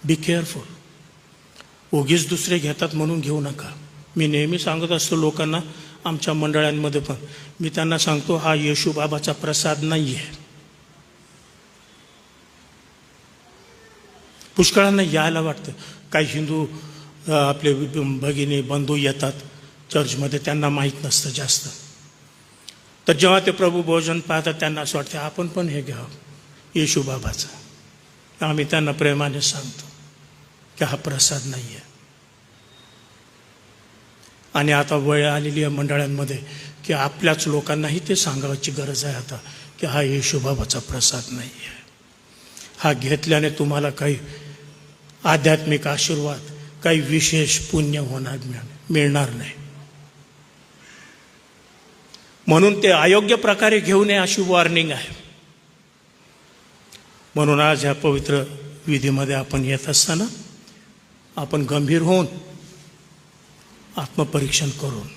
Be careful. उगीच दुसरे घेतात म्हणून घेऊ नका. मी नेहमी सांगत असतो लोकांना, आमच्या मंडळांमध्ये पण मी त्यांना सांगतो, हा येशू बाबाचा प्रसाद नाही आहे. पुष्कळांना यायला वाटतं. काही हिंदू आपले भगिनी बंधू येतात चर्चमध्ये, त्यांना माहीत नसतं जास्त. तर जेव्हा ते प्रभू भोजन पाहतात त्यांना असं वाटतं आपण पण हे घ्यावं येशू बाबाचं. आम्ही त्यांना प्रेमाने सांगतो की हा प्रसाद नाही आहे. आणि आता वेळ आलेली आहे मंडळांमध्ये की आपल्याच लोकांनाही ते सांगायची गरज आहे आता की हा येशू बाबाचा प्रसाद नाही आहे. हा घेतल्याने तुम्हाला काही आध्यात्मिक आशीर्वाद, काही विशेष पुण्य मिळणार नाही. म्हणून ते अयोग्य प्रकारे घेऊ नये अशी वॉर्निंग आहे. म्हणून आज ह्या पवित्र विधीमध्ये आपण येत असताना आपण गंभीर होऊन आत्मपरीक्षण करून